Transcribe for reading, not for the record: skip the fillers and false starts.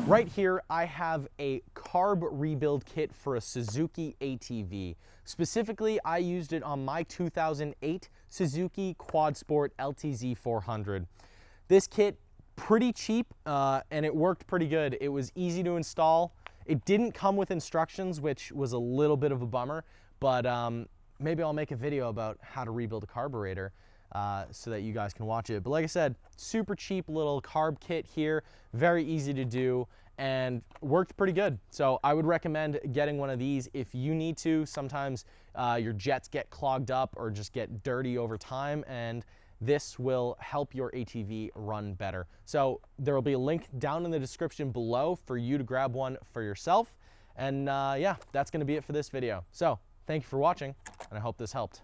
Right here, I have a carb rebuild kit for a Suzuki ATV. Specifically, I used it on my 2008 Suzuki Quadsport LTZ 400. This kit, pretty cheap, and it worked pretty good. It was easy to install. It didn't come with instructions, which was a little bit of a bummer, but maybe I'll make a video about how to rebuild a carburetor so that you guys can watch it. But like I said, super cheap little carb kit here, very easy to do, and worked pretty good. So I would recommend getting one of these if you need to. Sometimes your jets get clogged up or just get dirty over time, and this will help your ATV run better. So there will be a link down in the description below for you to grab one for yourself. And yeah, that's gonna be it for this video. So thank you for watching, and I hope this helped.